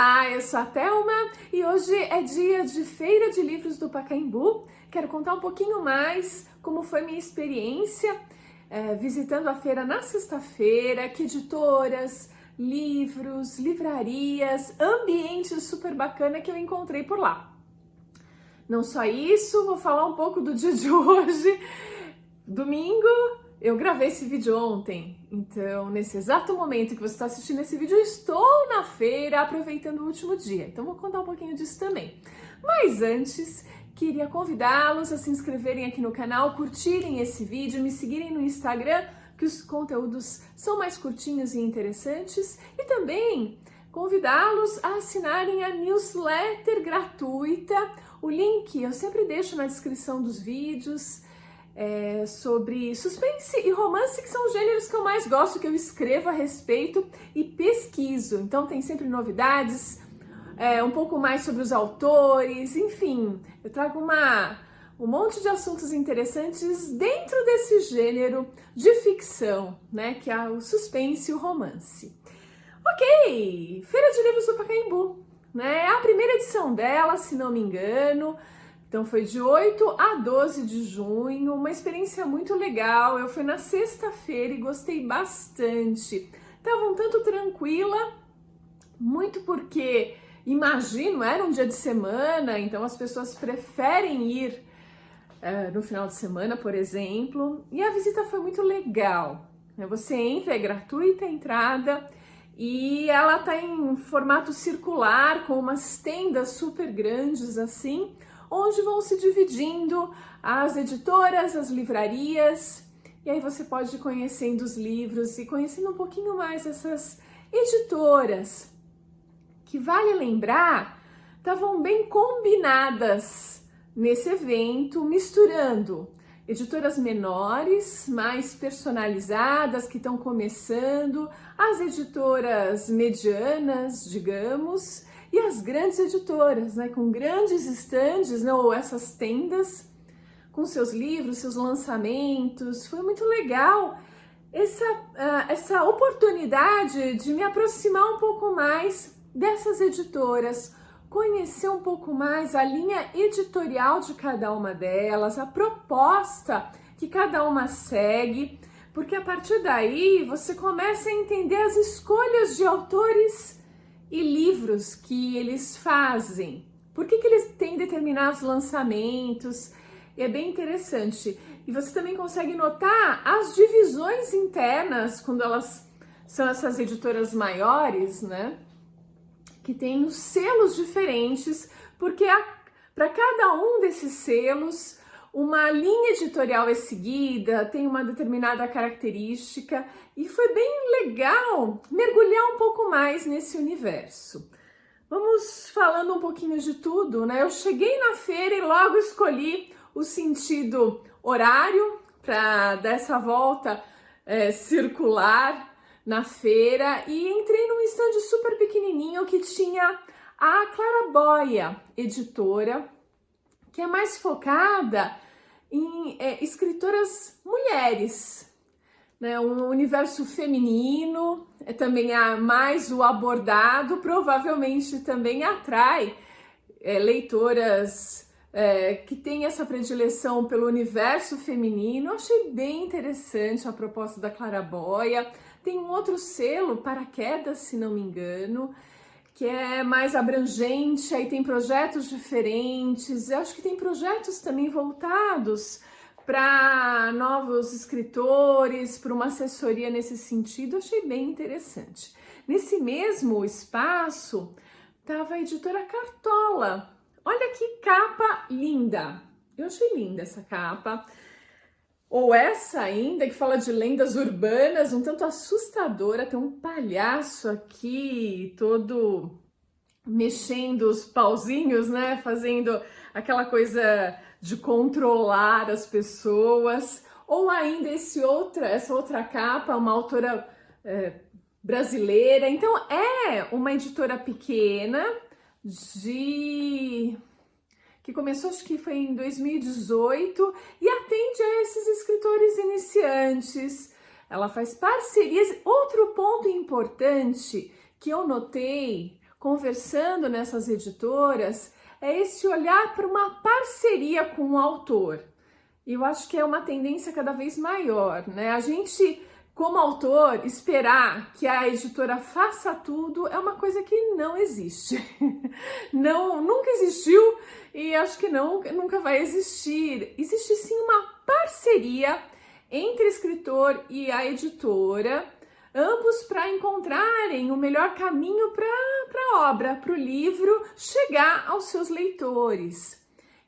Olá, eu sou a Thelma e hoje é dia de Feira de Livros do Pacaembu. Quero contar um pouquinho mais como foi minha experiência visitando a feira na sexta-feira, que editoras, livros, livrarias, ambiente super bacana que eu encontrei por lá. Não só isso, vou falar um pouco do dia de hoje, domingo. Eu gravei esse vídeo ontem, então nesse exato momento que você está assistindo esse vídeo, eu estou na feira aproveitando o último dia. Então vou contar um pouquinho disso também. Mas antes, queria convidá-los a se inscreverem aqui no canal, curtirem esse vídeo, me seguirem no Instagram, que os conteúdos são mais curtinhos e interessantes, e também convidá-los a assinarem a newsletter gratuita. O link eu sempre deixo na descrição dos vídeos. Sobre suspense e romance, que são os gêneros que eu mais gosto, que eu escrevo a respeito e pesquiso. Então tem sempre novidades, um pouco mais sobre os autores, enfim, eu trago um monte de assuntos interessantes dentro desse gênero de ficção, né, que é o suspense e o romance. Ok, Feira de Livros do Pacaembu, né, é a primeira edição dela, se não me engano. Então foi de 8 a 12 de junho, uma experiência muito legal. Eu fui na sexta-feira e gostei bastante. Tava um tanto tranquila, muito porque, imagino, era um dia de semana, então as pessoas preferem ir no final de semana, por exemplo. E a visita foi muito legal. Você entra, é gratuita a entrada, e ela tá em formato circular, com umas tendas super grandes assim, onde vão se dividindo as editoras, as livrarias, e aí você pode ir conhecendo os livros e conhecendo um pouquinho mais essas editoras, que vale lembrar, estavam bem combinadas nesse evento, misturando editoras menores, mais personalizadas, que estão começando, as editoras medianas, digamos, e as grandes editoras, né, com grandes estandes, né, ou essas tendas, com seus livros, seus lançamentos. Foi muito legal essa oportunidade de me aproximar um pouco mais dessas editoras, conhecer um pouco mais a linha editorial de cada uma delas, a proposta que cada uma segue, porque a partir daí você começa a entender as escolhas de autores e livros que eles fazem, por que eles têm determinados lançamentos. E é bem interessante. E você também consegue notar as divisões internas, quando elas são essas editoras maiores, né? Que tem os selos diferentes, porque para cada um desses selos, uma linha editorial é seguida, tem uma determinada característica, e foi bem legal mergulhar um pouco mais nesse universo. Vamos falando um pouquinho de tudo, né? Eu cheguei na feira e logo escolhi o sentido horário para dar essa volta circular na feira, e entrei num stand super pequenininho que tinha a Claraboia editora, que é mais focada em escritoras mulheres, né? Um universo feminino, também mais o abordado, provavelmente também atrai leitoras que têm essa predileção pelo universo feminino. Eu achei bem interessante a proposta da Claraboia. Tem um outro selo, Paraquedas, se não me engano, que é mais abrangente, aí tem projetos diferentes. Eu acho que tem projetos também voltados para novos escritores, para uma assessoria nesse sentido. Eu achei bem interessante. Nesse mesmo espaço estava a editora Cartola. Olha que capa linda! Eu achei linda essa capa. Ou essa ainda, que fala de lendas urbanas, um tanto assustadora. Tem um palhaço aqui, todo mexendo os pauzinhos, né? Fazendo aquela coisa de controlar as pessoas. Ou ainda essa outra capa, uma autora brasileira. Então é uma editora pequena que começou, acho que foi em 2018, e atende a esses escritores iniciantes. Ela faz parcerias. Outro ponto importante que eu notei conversando nessas editoras é esse olhar para uma parceria com o autor. E eu acho que é uma tendência cada vez maior, né? A gente, como autor, esperar que a editora faça tudo é uma coisa que não existe. Não, nunca existiu e acho que nunca vai existir. Existe sim uma parceria entre o escritor e a editora, ambos para encontrarem o melhor caminho para a obra, para o livro chegar aos seus leitores.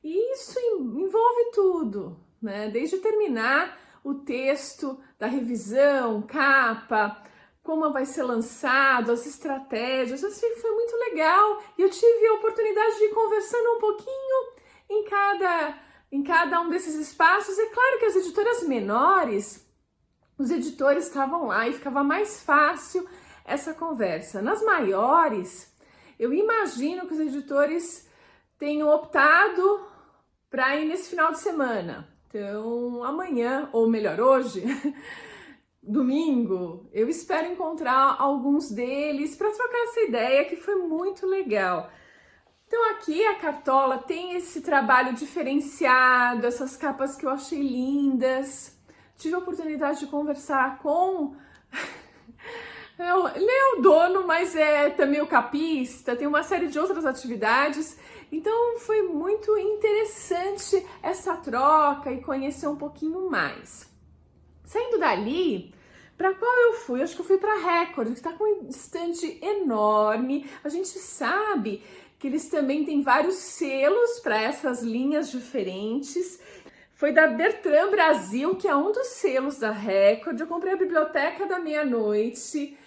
E isso envolve tudo, né? Desde terminar o texto da revisão, capa, como vai ser lançado, as estratégias. Eu achei que foi muito legal e eu tive a oportunidade de ir conversando um pouquinho em cada um desses espaços. É claro que as editoras menores, os editores estavam lá e ficava mais fácil essa conversa. Nas maiores, eu imagino que os editores tenham optado para ir nesse final de semana. Então, amanhã, ou melhor, hoje, domingo, eu espero encontrar alguns deles para trocar essa ideia que foi muito legal. Então aqui a Cartola tem esse trabalho diferenciado, essas capas que eu achei lindas. Tive a oportunidade de conversar com... Ele é o dono, mas é também o capista, tem uma série de outras atividades. Então foi muito interessante essa troca e conhecer um pouquinho mais. Saindo dali, para qual eu fui? Acho que eu fui para a Record, que está com um estande enorme. A gente sabe que eles também têm vários selos para essas linhas diferentes. Foi da Bertrand Brasil, que é um dos selos da Record. Eu comprei a Biblioteca da Meia-Noite.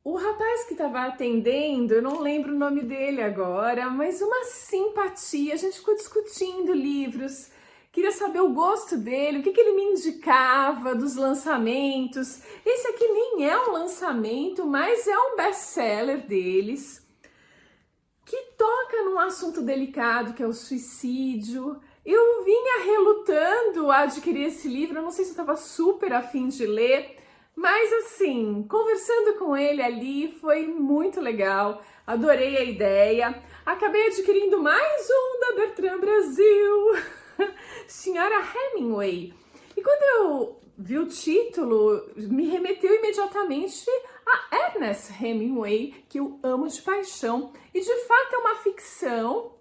O rapaz que estava atendendo, eu não lembro o nome dele agora, mas uma simpatia. A gente ficou discutindo livros. Queria saber o gosto dele, o que ele me indicava dos lançamentos. Esse aqui nem é um lançamento, mas é um best-seller deles, que toca num assunto delicado, que é o suicídio. Eu vinha relutando a adquirir esse livro, eu não sei se eu estava super afim de ler, mas assim, conversando com ele ali foi muito legal, adorei a ideia. Acabei adquirindo mais um da Bertrand Brasil, Senhora Hemingway. E quando eu vi o título, me remeteu imediatamente a Ernest Hemingway, que eu amo de paixão. E de fato é uma ficção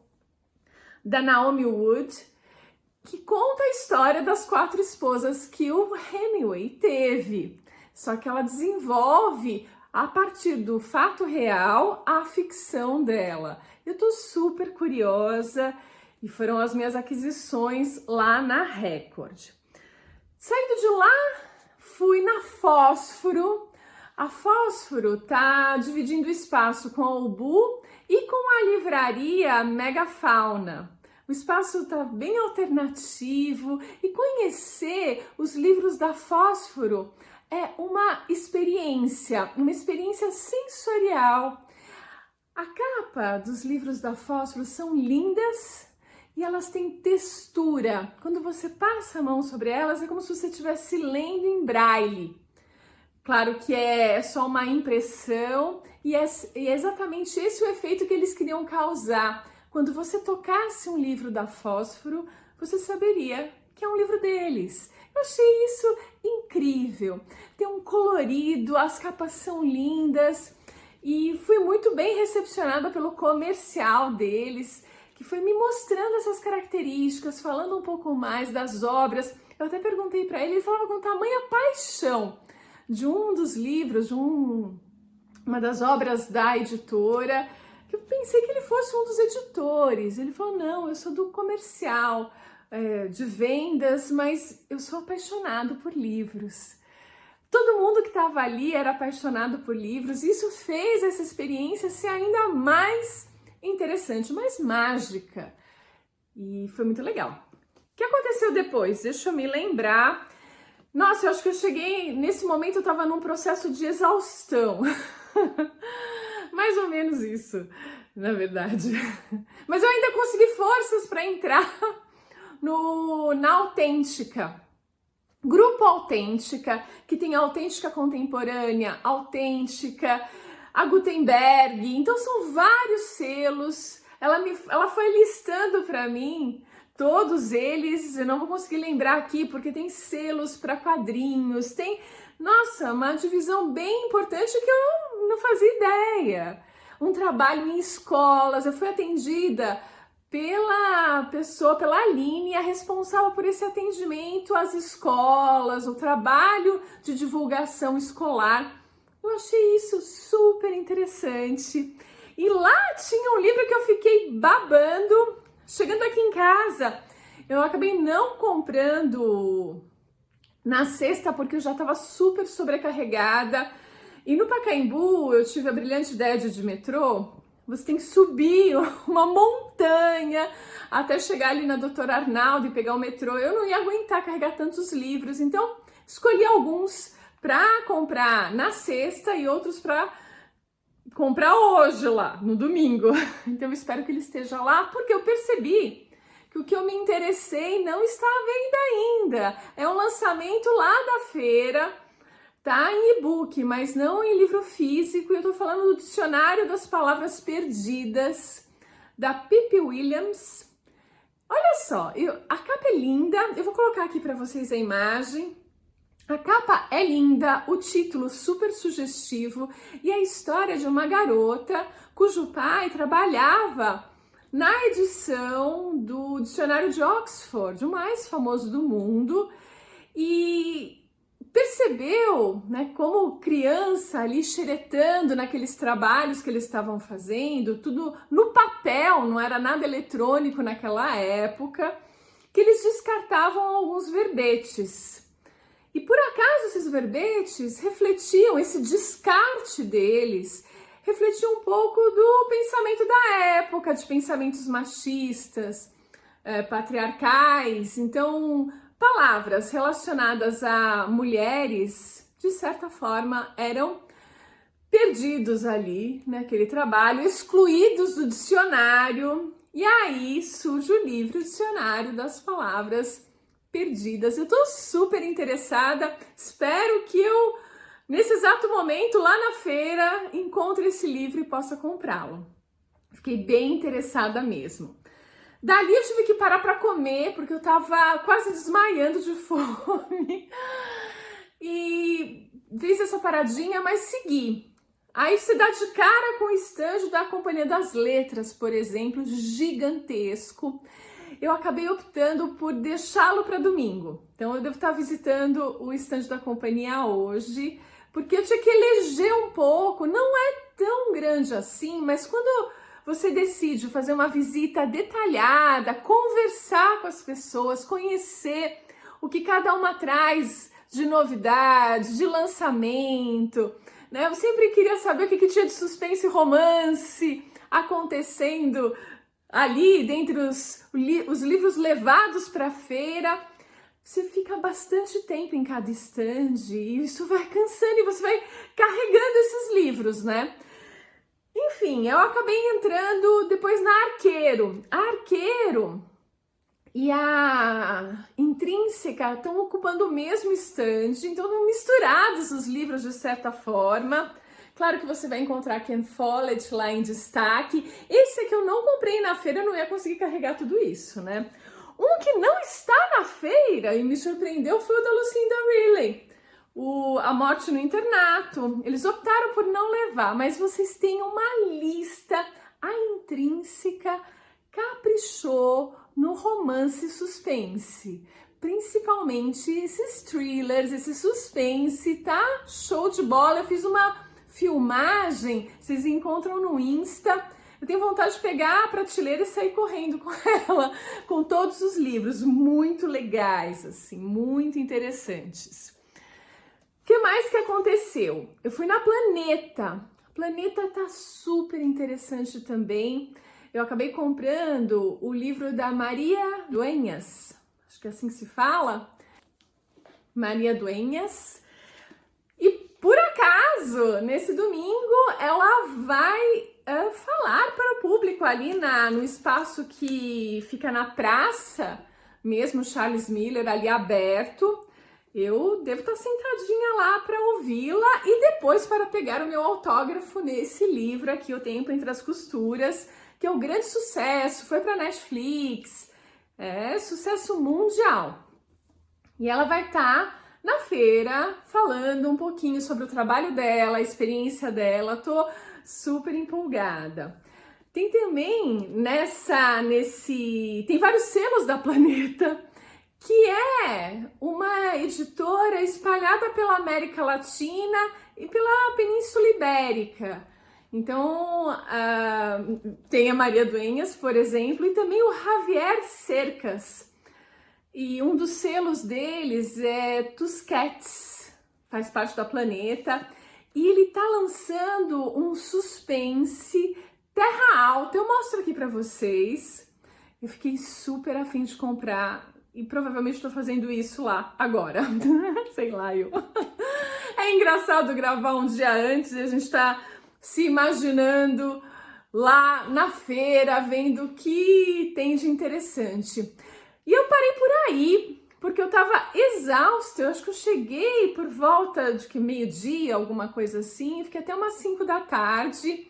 da Naomi Wood, que conta a história das 4 esposas que o Hemingway teve. Só que ela desenvolve, a partir do fato real, a ficção dela. Eu tô super curiosa e foram as minhas aquisições lá na Record. Saindo de lá, fui na Fósforo. A Fósforo tá dividindo espaço com a Ubu e com a livraria Megafauna. O espaço tá bem alternativo e conhecer os livros da Fósforo é uma experiência sensorial. A capa dos livros da Fósforo são lindas e elas têm textura. Quando você passa a mão sobre elas, é como se você estivesse lendo em braille. Claro que é só uma impressão e é exatamente esse o efeito que eles queriam causar. Quando você tocasse um livro da Fósforo, você saberia que é um livro deles. Eu achei isso incrível. Tem um colorido, as capas são lindas e fui muito bem recepcionada pelo comercial deles, que foi me mostrando essas características, falando um pouco mais das obras. Eu até perguntei para ele falava com tamanha paixão de um dos livros, de uma das obras da editora, que eu pensei que ele fosse um dos editores. Ele falou, não, eu sou do comercial, de vendas, mas eu sou apaixonado por livros. Todo mundo que estava ali era apaixonado por livros, e isso fez essa experiência ser ainda mais interessante, mais mágica, e foi muito legal. O que aconteceu depois? Deixa eu me lembrar. Nossa, eu acho que eu cheguei, nesse momento eu estava num processo de exaustão. Mais ou menos isso, na verdade. Mas eu ainda consegui forças para entrar na Autêntica. Grupo Autêntica, que tem Autêntica Contemporânea, Autêntica, a Gutenberg, então são vários selos. Ela foi listando para mim todos eles, eu não vou conseguir lembrar aqui, porque tem selos para quadrinhos, tem, nossa, uma divisão bem importante que eu não fazia ideia. Um trabalho em escolas, eu fui atendida pela pessoa, pela Aline, a responsável por esse atendimento às escolas, o trabalho de divulgação escolar. Eu achei isso super interessante. E lá tinha um livro que eu fiquei babando. Chegando aqui em casa, eu acabei não comprando na sexta porque eu já estava super sobrecarregada. E no Pacaembu eu tive a brilhante ideia de metrô. Você tem que subir uma montanha até chegar ali na Doutora Arnaldo e pegar o metrô. Eu não ia aguentar carregar tantos livros, então escolhi alguns para comprar na sexta e outros para comprar hoje lá, no domingo. Então eu espero que ele esteja lá, porque eu percebi que o que eu me interessei não está à venda ainda. É um lançamento lá da feira, tá em e-book, mas não em livro físico. Eu tô falando do Dicionário das Palavras Perdidas, da Pippi Williams. Olha só, a capa é linda, eu vou colocar aqui para vocês a imagem. A capa é linda, o título super sugestivo e a história de uma garota cujo pai trabalhava na edição do Dicionário de Oxford, o mais famoso do mundo, e percebeu, né, como criança ali xeretando naqueles trabalhos que eles estavam fazendo, tudo no papel, não era nada eletrônico naquela época, que eles descartavam alguns verbetes. E por acaso esses verbetes refletiam, esse descarte deles, refletia um pouco do pensamento da época, de pensamentos machistas, patriarcais. Então, palavras relacionadas a mulheres, de certa forma, eram perdidos ali naquele trabalho, excluídos do dicionário. E aí surge o livro Dicionário das Palavras Perdidas. Eu tô super interessada, espero que eu, nesse exato momento, lá na feira, encontre esse livro e possa comprá-lo. Fiquei bem interessada mesmo. Dali eu tive que parar para comer, porque eu tava quase desmaiando de fome. E fiz essa paradinha, mas segui. Aí você dá de cara com o estande da Companhia das Letras, por exemplo, gigantesco. Eu acabei optando por deixá-lo para domingo. Então eu devo estar visitando o estande da companhia hoje, porque eu tinha que eleger um pouco. Não é tão grande assim, mas quando você decide fazer uma visita detalhada, conversar com as pessoas, conhecer o que cada uma traz de novidade, de lançamento, né? Eu sempre queria saber o que tinha de suspense e romance acontecendo ali, dentre os livros levados para a feira. Você fica bastante tempo em cada estande e isso vai cansando e você vai carregando esses livros, né? Enfim, eu acabei entrando depois na Arqueiro. A Arqueiro e a Intrínseca estão ocupando o mesmo estande, então estão misturados os livros de certa forma. Claro que você vai encontrar Ken Follett lá em destaque. Esse aqui eu não comprei na feira, eu não ia conseguir carregar tudo isso, né? Um que não está na feira e me surpreendeu foi o da Lucinda Riley, A Morte no Internato. Eles optaram por não levar, mas vocês têm uma lista. A Intrínseca caprichou no romance suspense. Principalmente esses thrillers, esse suspense, tá show de bola. Eu fiz uma filmagem, vocês encontram no Insta. Eu tenho vontade de pegar a prateleira e sair correndo com ela, com todos os livros, muito legais, assim, muito interessantes. O que mais que aconteceu? Eu fui na Planeta. A Planeta tá super interessante também. Eu acabei comprando o livro da Maria Dueñas, acho que é assim que se fala, Maria Dueñas. E por acaso, nesse domingo, ela vai falar para o público ali no espaço que fica na praça, mesmo Charles Miller ali aberto. eu devo estar sentadinha lá para ouvi-la e depois para pegar o meu autógrafo nesse livro aqui, O Tempo Entre as Costuras, que é um grande sucesso, foi para Netflix, é sucesso mundial. E ela vai estar na feira falando um pouquinho sobre o trabalho dela, a experiência dela, tô super empolgada. Tem também tem vários selos da Planeta, que é uma editora espalhada pela América Latina e pela Península Ibérica. Então, tem a Maria Dueñas, por exemplo, e também o Javier Cercas. E um dos selos deles é Tusquets, faz parte da Planeta. E ele tá lançando um suspense Terra Alta. Eu mostro aqui para vocês. Eu fiquei super afim de comprar. E provavelmente estou fazendo isso lá agora. Sei lá, eu. É engraçado gravar um dia antes e a gente tá se imaginando lá na feira, vendo o que tem de interessante. E eu parei por aí, porque eu tava exausta. Eu acho que eu cheguei por volta de meio-dia, alguma coisa assim. Fiquei até umas 5 da tarde,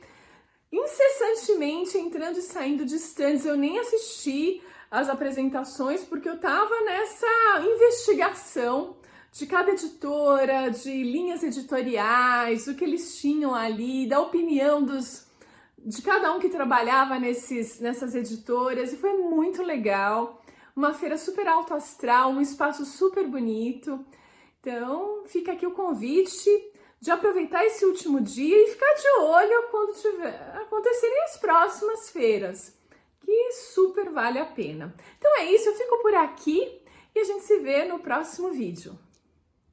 incessantemente entrando e saindo de stands. Eu nem assisti as apresentações, porque eu tava nessa investigação de cada editora, de linhas editoriais, o que eles tinham ali, da opinião de cada um que trabalhava nessas editoras, e foi muito legal. Uma feira super alto astral, um espaço super bonito. Então, fica aqui o convite de aproveitar esse último dia e ficar de olho quando acontecerem as próximas feiras, que super vale a pena. Então é isso, eu fico por aqui e a gente se vê no próximo vídeo.